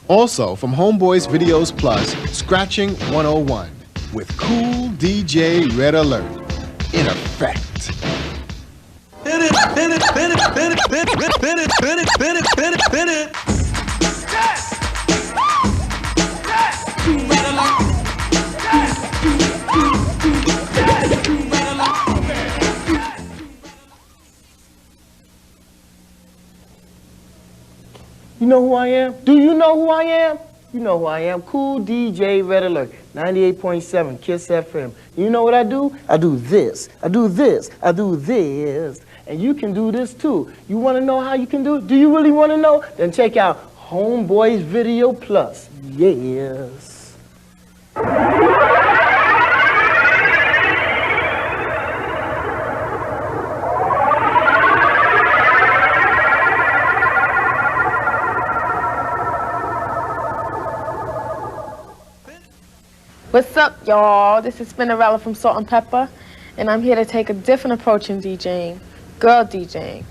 Also from Homeboys Videos Plus, Scratching 101 with cool DJ Red Alert in effect. You know who I am? Do you know who I am? You know who I am. Cool DJ Red Alert, 98.7 Kiss FM. You know what I do? I do this, I do this, I do this. And you can do this too. You want to know how you can do it? Do you really want to know? Then check out Homeboys Video Plus. Yes. What's up, y'all? This is Spinderella from Salt-n-Pepa, and I'm here to take a different approach in DJing, girl DJing.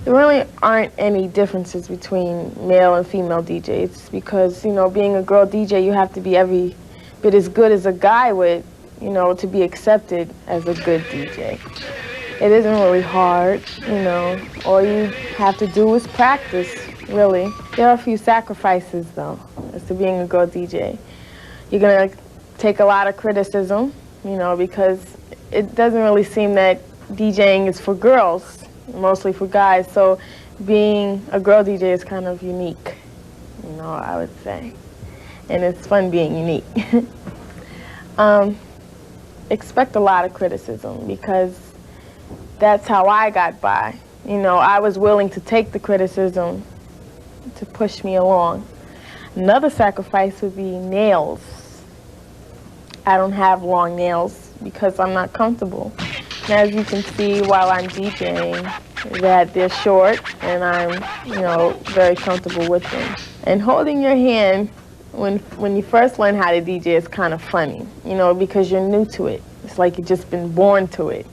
There really aren't any differences between male and female DJs because, you know, being a girl DJ, you have to be every bit as good as a guy would, you know, to be accepted as a good DJ. It isn't really hard, you know. All you have to do is practice, really. There are a few sacrifices, though, as to being a girl DJ. You're going to take a lot of criticism, you know, because it doesn't really seem that DJing is for girls, mostly for guys. So being a girl DJ is kind of unique, you know, I would say. And it's fun being unique. Expect a lot of criticism because that's how I got by. You know, I was willing to take the criticism to push me along. Another sacrifice would be nails. I don't have long nails because I'm not comfortable. And as you can see while I'm DJing, that they're short and I'm, you know, very comfortable with them. And holding your hand when you first learn how to DJ is kind of funny, you know, because you're new to it. It's like you've just been born to it.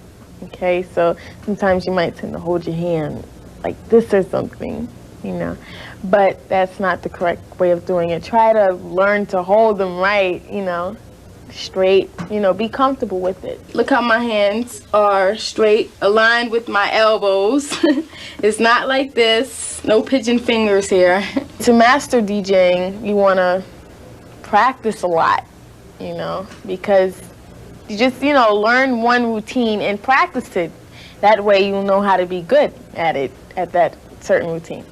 Okay, so sometimes you might tend to hold your hand like this or something, you know, but that's not the correct way of doing it. Try to learn to hold them right, you know, straight, you know, be comfortable with it. Look how my hands are straight, aligned with my elbows. It's not like this, no pigeon fingers here. To master DJing, you want to practice a lot, you know, because you just, you know, learn one routine and practice it. That way you'll know how to be good at it, at that certain routine.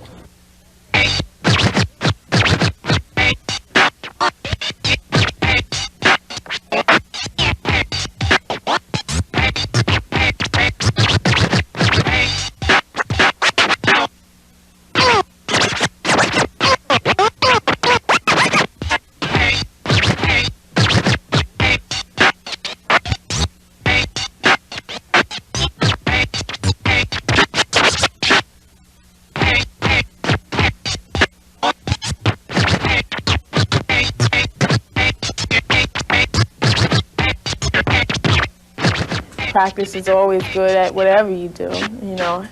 Practice is always good at whatever you do, you know.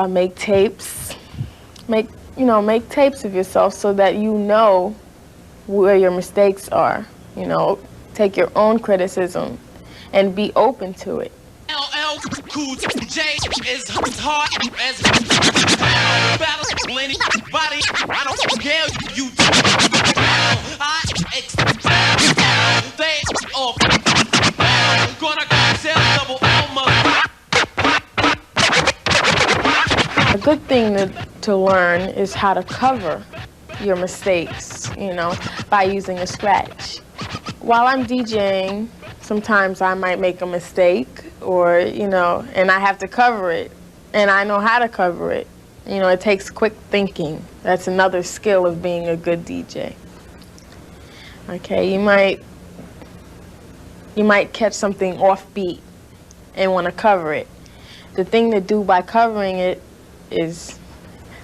Make tapes. Make tapes of yourself so that you know where your mistakes are, you know. Take your own criticism and be open to it. LL Cool J is hard as battle anybody. I don't care you. I expect they off. Gonna sell double almost. A good thing to learn is how to cover your mistakes, you know, by using a scratch. While I'm DJing, sometimes I might make a mistake or, you know, and I have to cover it. And I know how to cover it. You know, it takes quick thinking. That's another skill of being a good DJ. Okay, you might catch something offbeat and want to cover it. The thing to do by covering it is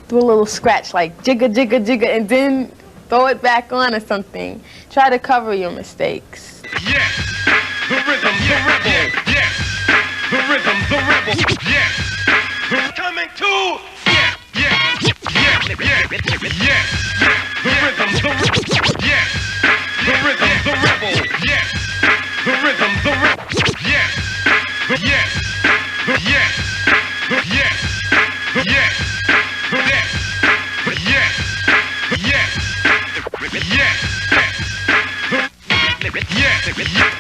do a little scratch like jigga, jigga, jigga, and then throw it back on or something. Try to cover your mistakes. Yes, the rhythm, the rebel. Yes, the rhythm, the rebel. Yes, the coming to. Yes, yes, yes, yes, yes. The rhythm, the rebel. Yes, the rhythm, the rebel. Yes, the rhythm, the rebel. Yes, yes, yes, yes, yes, yes, yes, yes.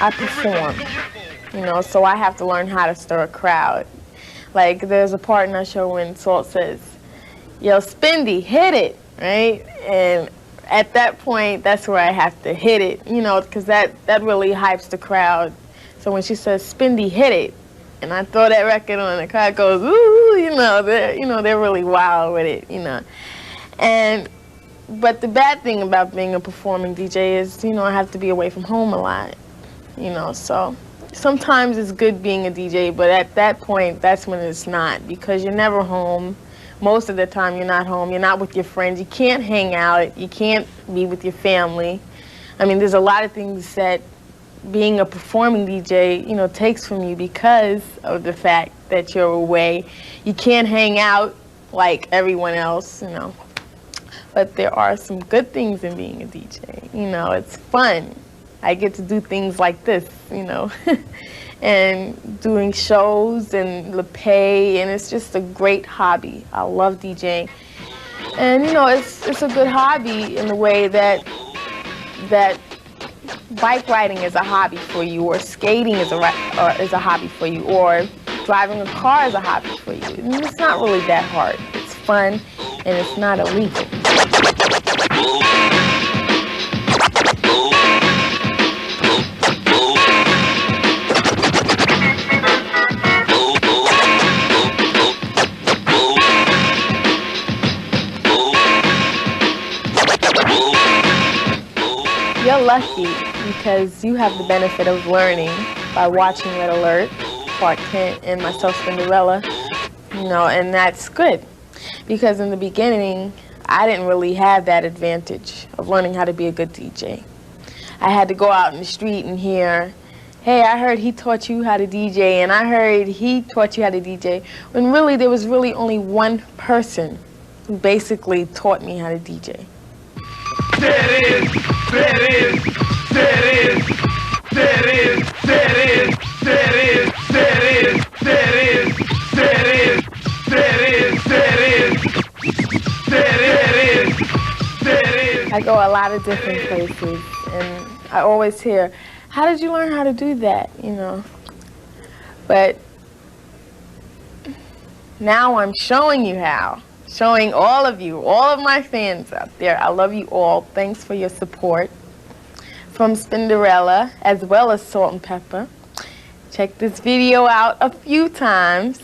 I perform, you know, so I have to learn how to stir a crowd. Like, there's a part in our show when Salt says, yo, Spindy, hit it, right? And at that point, that's where I have to hit it, you know, because that really hypes the crowd. So when she says, Spindy, hit it, and I throw that record on, the crowd goes, ooh, they're really wild with it, you know. But the bad thing about being a performing DJ is, you know, I have to be away from home a lot, you know, so sometimes it's good being a DJ, but at that point, that's when it's not, because you're never home. Most of the time, you're not home. You're not with your friends. You can't hang out. You can't be with your family. I mean, there's a lot of things that being a performing DJ, you know, takes from you because of the fact that you're away. You can't hang out like everyone else, you know. But there are some good things in being a DJ. You know, it's fun. I get to do things like this, you know, and doing shows and the pay, and it's just a great hobby. I love DJing. And, you know, it's a good hobby in the way that bike riding is a hobby for you, or skating is a hobby for you, or driving a car is a hobby for you. And it's not really that hard. It's fun, and it's not illegal. You're lucky because you have the benefit of learning by watching Red Alert, Part 10, and myself, Spinderella, you know, and that's good. Because in the beginning, I didn't really have that advantage of learning how to be a good DJ. I had to go out in the street and hear, hey, I heard he taught you how to DJ, and I heard he taught you how to DJ, when really there was really only one person who basically taught me how to DJ. There it is, there it is, there it is, there it is, there it is, there it is, there it is, there it is, there it is, there it is, there it is, there it is. I go a lot of different places, and I always hear, how did you learn how to do that, you know? But now I'm showing you how. Showing all of you, all of my fans out there, I love you all. Thanks for your support. From Spinderella, as well as Salt-n-Pepa. Check this video out a few times.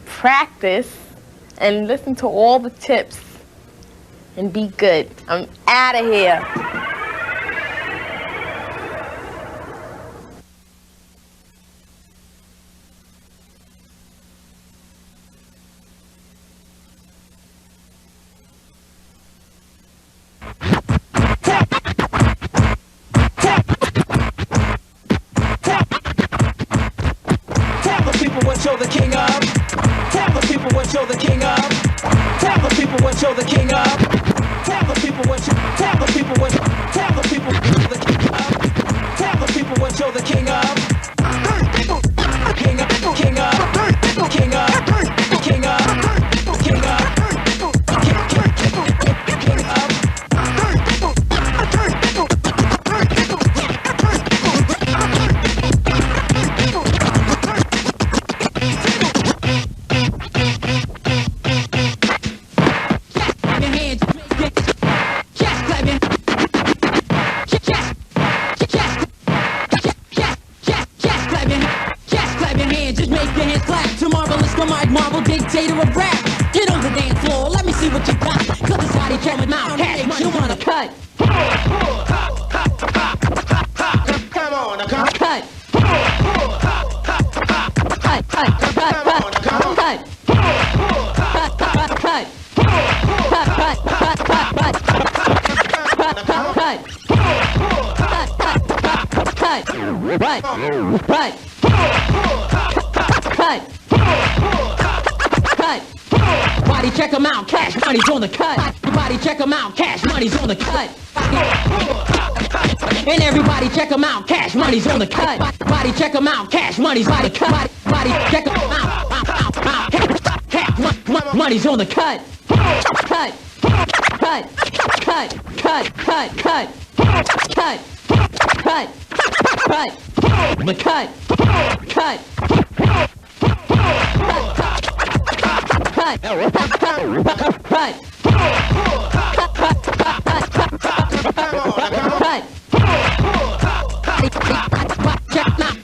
Practice and listen to all the tips. And be good. I'm out of here. You're the king of. Tell the people what you're the king of. Tell the people what you're the king of. Tell the people what you. Tell the people what. Tell the people you're the king of. Tell the people what you're the king of. King of. King of. King of. King of. King of. Marvel dictator of rap. Get on the dance see what you got. Cause this body check him out. Cash money, you wanna cut. Come on, now come. Cut. Cut, cut, cut, cut, cut. Cut. Body check 'em out, cash money's on the cut. Body check 'em out, cash money's on the cut. And everybody check 'em out, cash money's on the cut. Body check 'em out, cash money's on the cut. Body check 'em out, cash money's on the cut. Cut. Cut. Cut. Cut. Cut. Cut. Cut. Cut. Cut. The cut. Cut. Cut.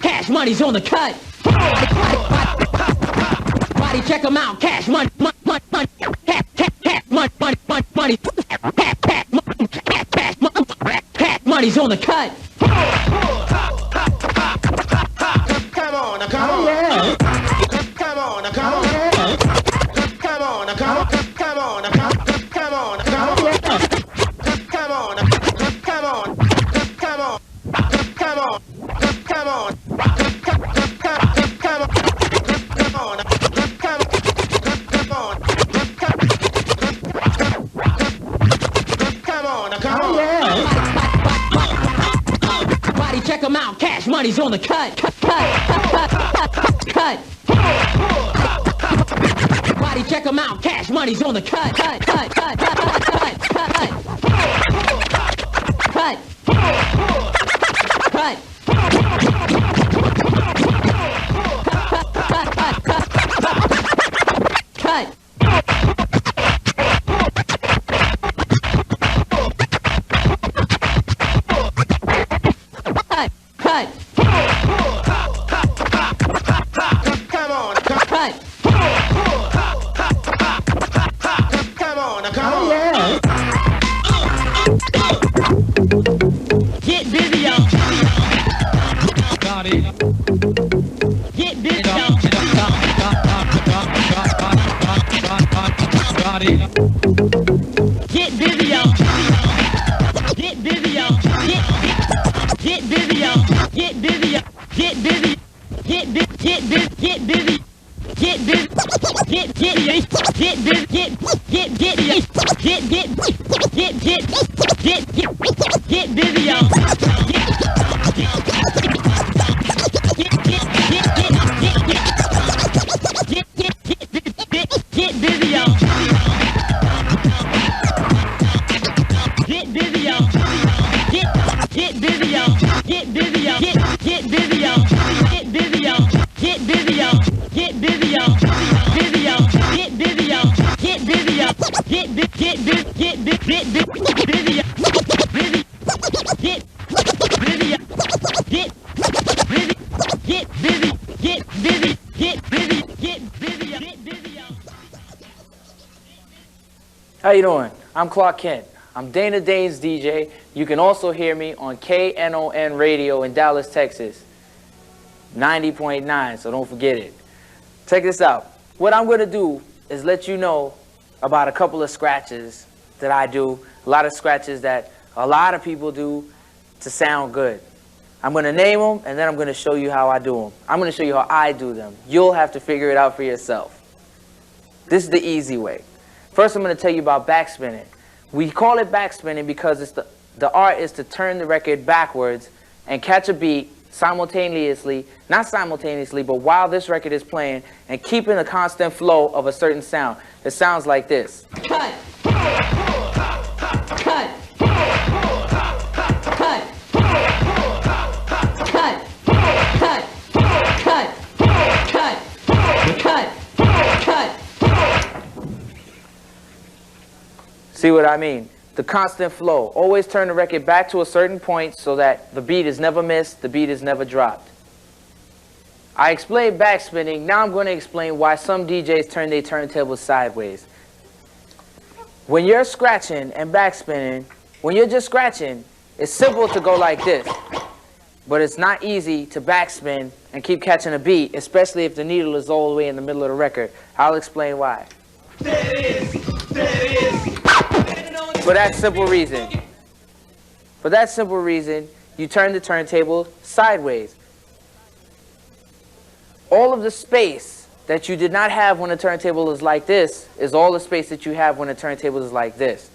Cash money's on the cut. Body check 'em out. Cash money. Money's on the cut. Come on, now come on. Come on, now come on. Come on, now come on. Come on, now come on. Come on, now come on. Come on, now come on. Come on. Come on. Come on. Check 'em out, cash money's on the cut. Cut. Body check 'em out, cash money's on the cut. Cut. How you doing? I'm Clark Kent. I'm Dana Dane's DJ. You can also hear me on KNON Radio in Dallas, Texas. 90.9, so don't forget it. Check this out. What I'm going to do is let you know about a couple of scratches that I do, a lot of scratches that a lot of people do to sound good. I'm going to name them, and then I'm going to show you how I do them. I'm going to show you how I do them. You'll have to figure it out for yourself. This is the easy way. First, I'm going to tell you about backspinning. We call it backspinning because it's the art is to turn the record backwards and catch a beat simultaneously, not simultaneously, but while this record is playing, and keeping a constant flow of a certain sound. It sounds like this. Cut. Cut. Cut. Cut. Cut. Cut. Cut. Cut. See what I mean? The constant flow. Always turn the record back to a certain point so that the beat is never missed, the beat is never dropped. I explained backspinning. Now I'm going to explain why some DJs turn their turntables sideways. when you're scratching and backspinning, when you're just scratching, it's simple to go like this. But it's not easy to backspin and keep catching a beat, especially if the needle is all the way in the middle of the record. I'll explain why. For that simple reason, you turn the turntable sideways. All of the space that you did not have when the turntable is like this is all the space that you have when the turntable is like this.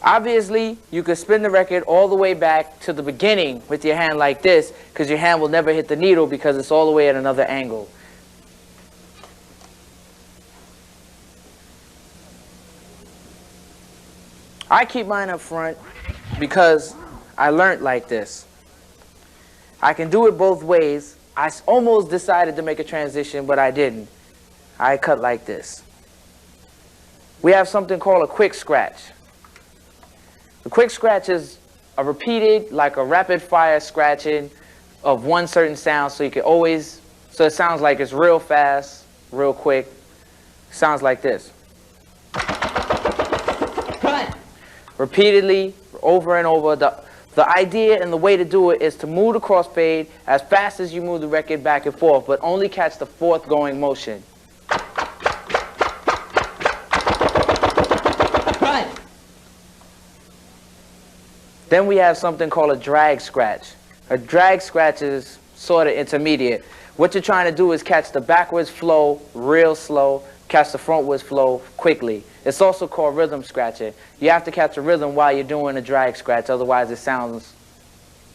Obviously, you could spin the record all the way back to the beginning with your hand like this, because your hand will never hit the needle because it's all the way at another angle. I keep mine up front because I learned like this. I can do it both ways. I almost decided to make a transition, but I didn't. I cut like this. We have something called a quick scratch. The quick scratch is a repeated, like a rapid fire scratching of one certain sound, so you can always, so it sounds like it's real fast, real quick. Sounds like this. Cut. Repeatedly, over and over. The idea and the way to do it is to move the crossfade as fast as you move the record back and forth, but only catch the fourth going motion. Then we have something called a drag scratch. A drag scratch is sort of intermediate. What you're trying to do is catch the backwards flow real slow, catch the frontwards flow quickly. It's also called rhythm scratching. You have to catch a rhythm while you're doing a drag scratch, otherwise it sounds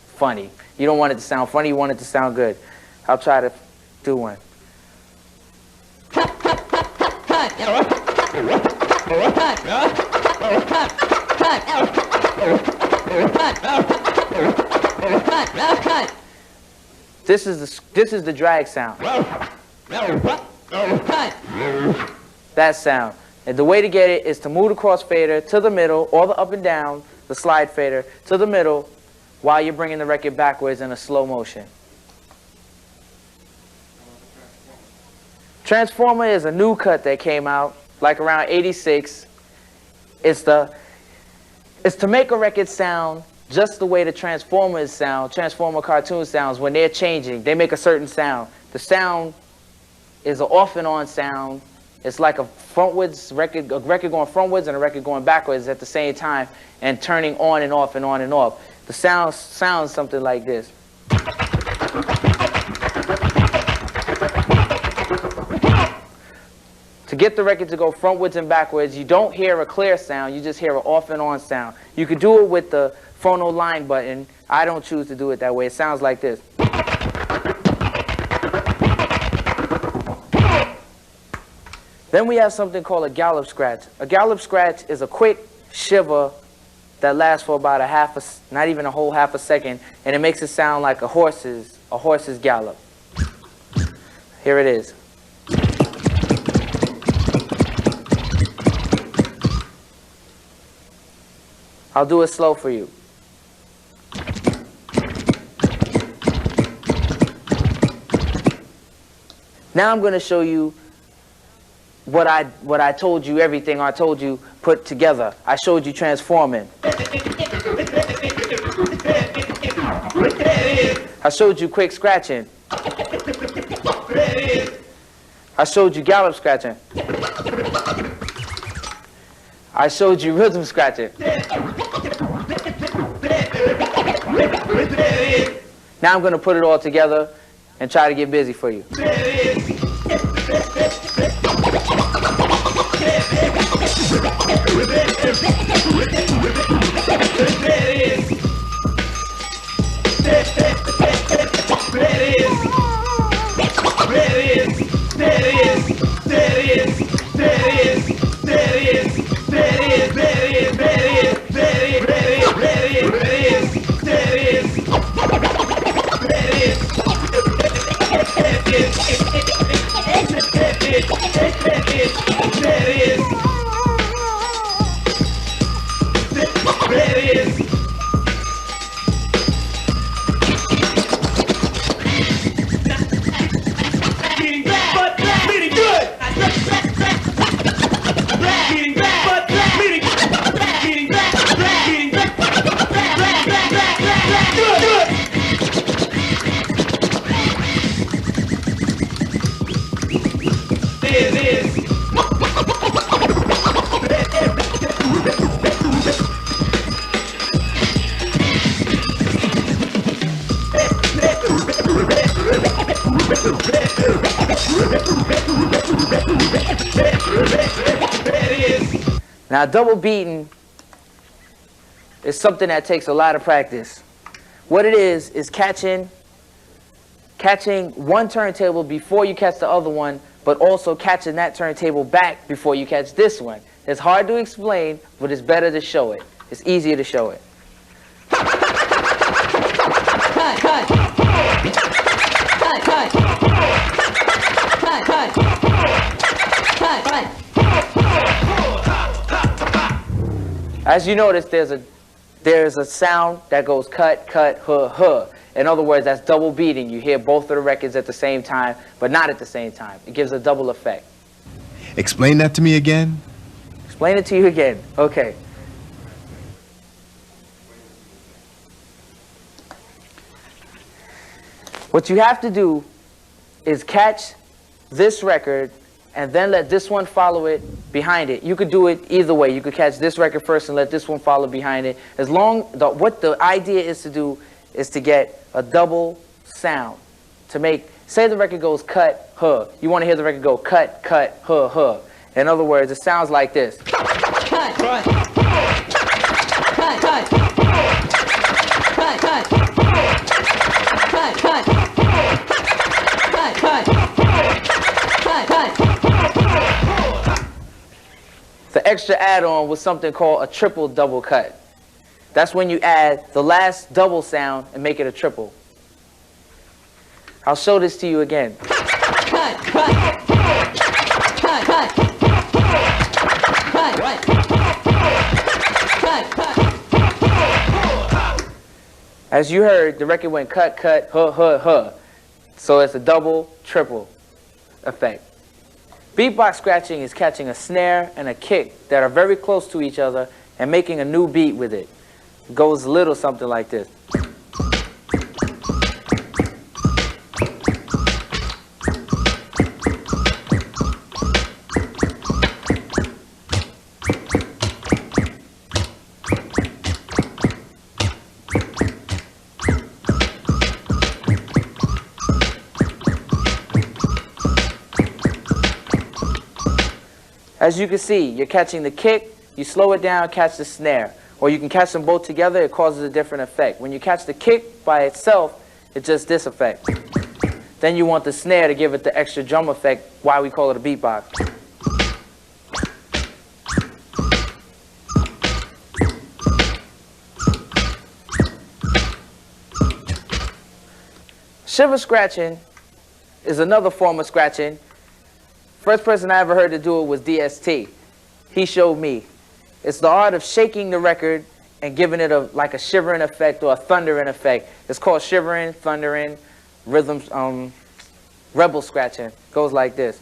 funny. You don't want it to sound funny, you want it to sound good. I'll try to do one. This is the drag sound. That sound. And the way to get it is to move the crossfader to the middle, or the up and down, the slide fader, to the middle, while you're bringing the record backwards in a slow motion. Transformer is a new cut that came out, like around '86. It's to make a record sound just the way the Transformers sound, Transformer cartoon sounds, when they're changing. They make a certain sound. The sound is an off and on sound. It's like a frontwards record, a record going frontwards and a record going backwards at the same time, and turning on and off and on and off. The sound sounds something like this. To get the record to go frontwards and backwards, you don't hear a clear sound, you just hear an off and on sound. You could do it with the phono line button. I don't choose to do it that way. It sounds like this. Then we have something called a gallop scratch. A gallop scratch is a quick shiver that lasts for about not even a whole half a second, and it makes it sound like a horse's gallop. Here it is. I'll do it slow for you. Now I'm going to show you what I told you, everything I told you put together. I showed you transforming. I showed you quick scratching. I showed you gallop scratching. I showed you rhythm scratching. Now I'm going to put it all together and try to get busy for you. Now, double beating is something that takes a lot of practice. What it is catching one turntable before you catch the other one, but also catching that turntable back before you catch this one. It's hard to explain, but it's better to show it. It's easier to show it. As you notice, there's a sound that goes cut, cut, huh, huh. In other words, that's double beating. You hear both of the records at the same time, but not at the same time. It gives a double effect. Explain that to me again. Explain it to you again. Okay. What you have to do is catch this record and then let this one follow it behind it. You could do it either way. You could catch this record first and let this one follow behind it. What the idea is to do is to get a double sound. To make, say the record goes cut, huh. You want to hear the record go cut, cut, huh, huh. In other words, it sounds like this. Cut, cut, cut, cut, cut, cut, cut, cut, cut, cut, cut, cut. The extra add-on was something called a triple double cut. That's when you add the last double sound and make it a triple. I'll show this to you again. Cut, cut, cut, cut, cut. As you heard, the record went cut, cut, huh, huh, huh. So it's a double, triple effect. Beatbox scratching is catching a snare and a kick that are very close to each other and making a new beat with it. It goes a little something like this. As you can see, you're catching the kick, you slow it down, catch the snare. Or you can catch them both together, it causes a different effect. When you catch the kick by itself, it's just this effect. Then you want the snare to give it the extra drum effect, why we call it a beatbox. Shiver scratching is another form of scratching. First person I ever heard to do it was DST. He showed me. It's the art of shaking the record and giving it like a shivering effect or a thundering effect. It's called shivering, thundering, rhythms, rebel scratching. Goes like this.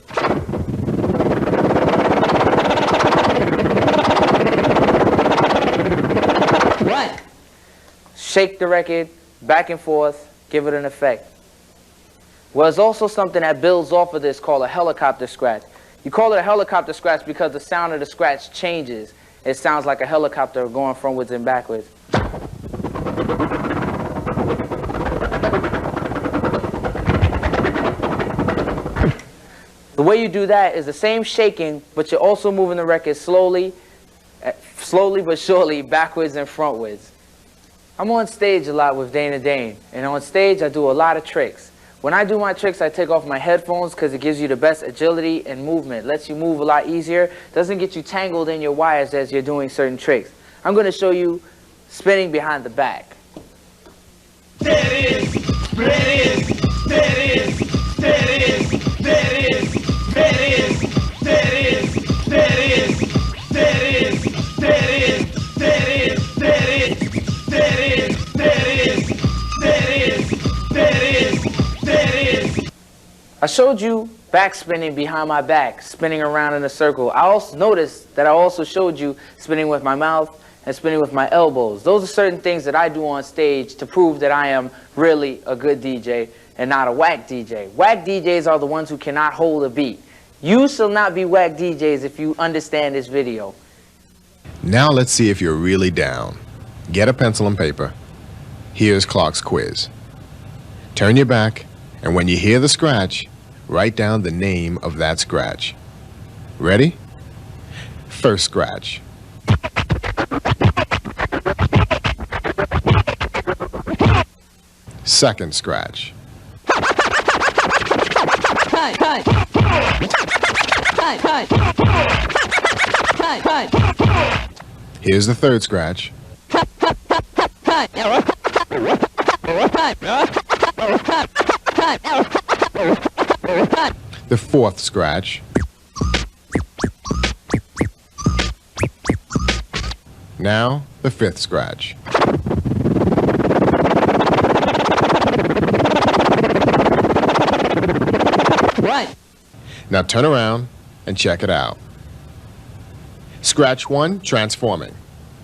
What? Shake the record back and forth, give it an effect. Well, there's also something that builds off of this called a helicopter scratch. You call it a helicopter scratch because the sound of the scratch changes. It sounds like a helicopter going frontwards and backwards. The way you do that is the same shaking, but you're also moving the record slowly but surely backwards and frontwards. I'm on stage a lot with Dana Dane, and on stage I do a lot of tricks. When I do my tricks, I take off my headphones because it gives you the best agility and movement. Lets you move a lot easier. Doesn't get you tangled in your wires as you're doing certain tricks. I'm going to show you spinning behind the back. There it is, there it is, there it is, there it is, there it is, there it is, there it is, there it is, there it is, there it is, there it is, there it is, there it is, there it is, there it is, there it is. I showed you back spinning behind my back, spinning around in a circle. I also noticed that I also showed you spinning with my mouth and spinning with my elbows. Those are certain things that I do on stage to prove that I am really a good DJ and not a whack DJ. Whack DJs are the ones who cannot hold a beat. You shall not be whack DJs if you understand this video. Now let's see if you're really down. Get a pencil and paper. Here's Clark's quiz. Turn your back And when you hear the scratch, write down the name of that scratch. Ready? First scratch. Second scratch. Here's the third scratch. The fourth scratch. Now, the fifth scratch. Right. Now turn around and check it out. Scratch 1, transforming.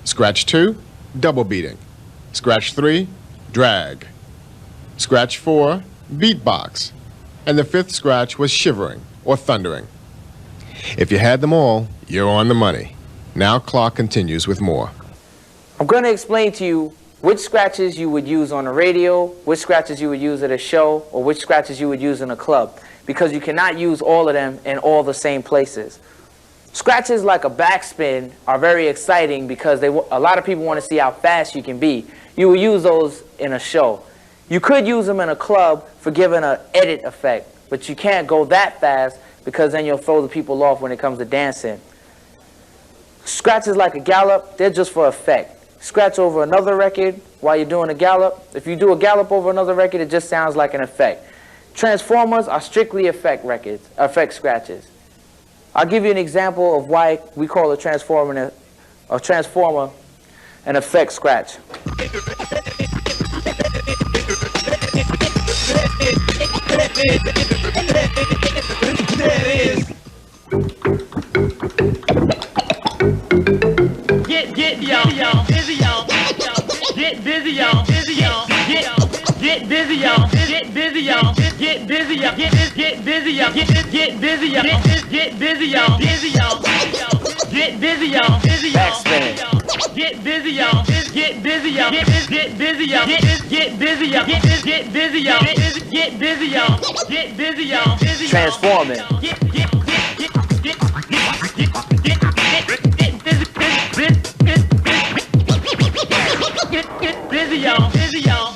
Scratch 2, double beating. Scratch 3, drag. Scratch 4, beatbox. And the fifth scratch was shivering or thundering. If you had them all, you're on the money. Now Clark continues with more. I'm going to explain to you which scratches you would use on the radio, which scratches you would use at a show, or which scratches you would use in a club, because you cannot use all of them in all the same places. Scratches like a backspin are very exciting because a lot of people want to see how fast you can be. You will use those in a show. You could use them in a club for giving an edit effect, but you can't go that fast because then you'll throw the people off when it comes to dancing. Scratches like a gallop, they're just for effect. Scratch over another record while you're doing a gallop. If you do a gallop over another record, it just sounds like an effect. Transformers are strictly effect scratches. I'll give you an example of why we call a transformer an effect scratch. Get y'all, busy y'all, get busy y'all, busy y'all, get busy y'all, get busy y'all, get busy y'all, get busy y'all, get busy y'all, get busy y'all, busy y'all, get busy y'all, busy y'all, get busy y'all, get busy y'all, get busy y'all, get busy y'all, get busy y'all, get busy y'all, get busy y'all, Transforming. Get busy, y'all. Busy, y'all.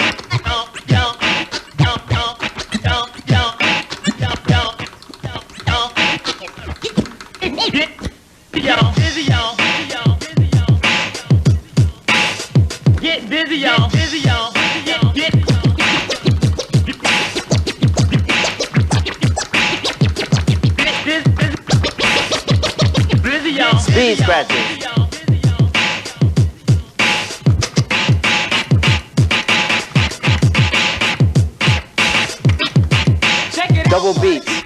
Get busy, y'all. Busy, y'all. Get busy, y'all. Speed scratches. Double beats.